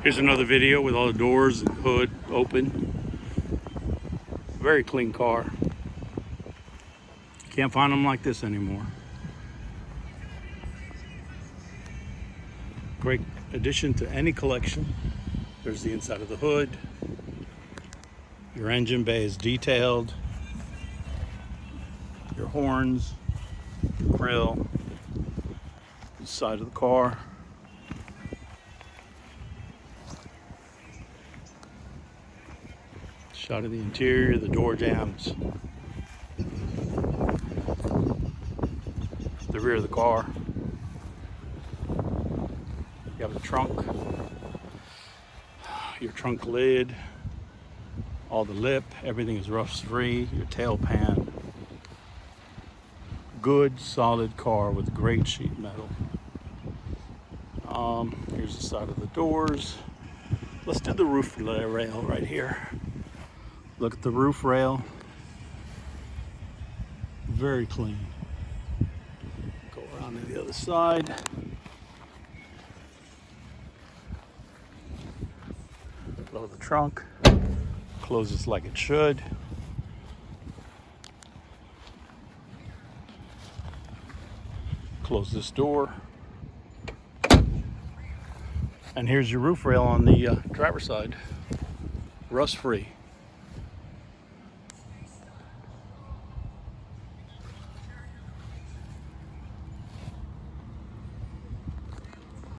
Here's another video with all the doors and hood open. Very clean car. Can't find them like this anymore. Great addition to any collection. There's the inside of the hood. Your engine bay is detailed. Your horns, your grill, the side of the car. Shot of the interior, the door jambs. The rear of the car. You have the trunk. Your trunk lid. All the lip, everything is rust-free. Your tail pan. Good, solid car with great sheet metal. Here's the side of the doors. Let's do the roof rail right here. Look at the roof rail. Very clean. Go around to the other side. Load the trunk. Closes like it should. Close this door. And here's your roof rail on the driver's side. Rust free.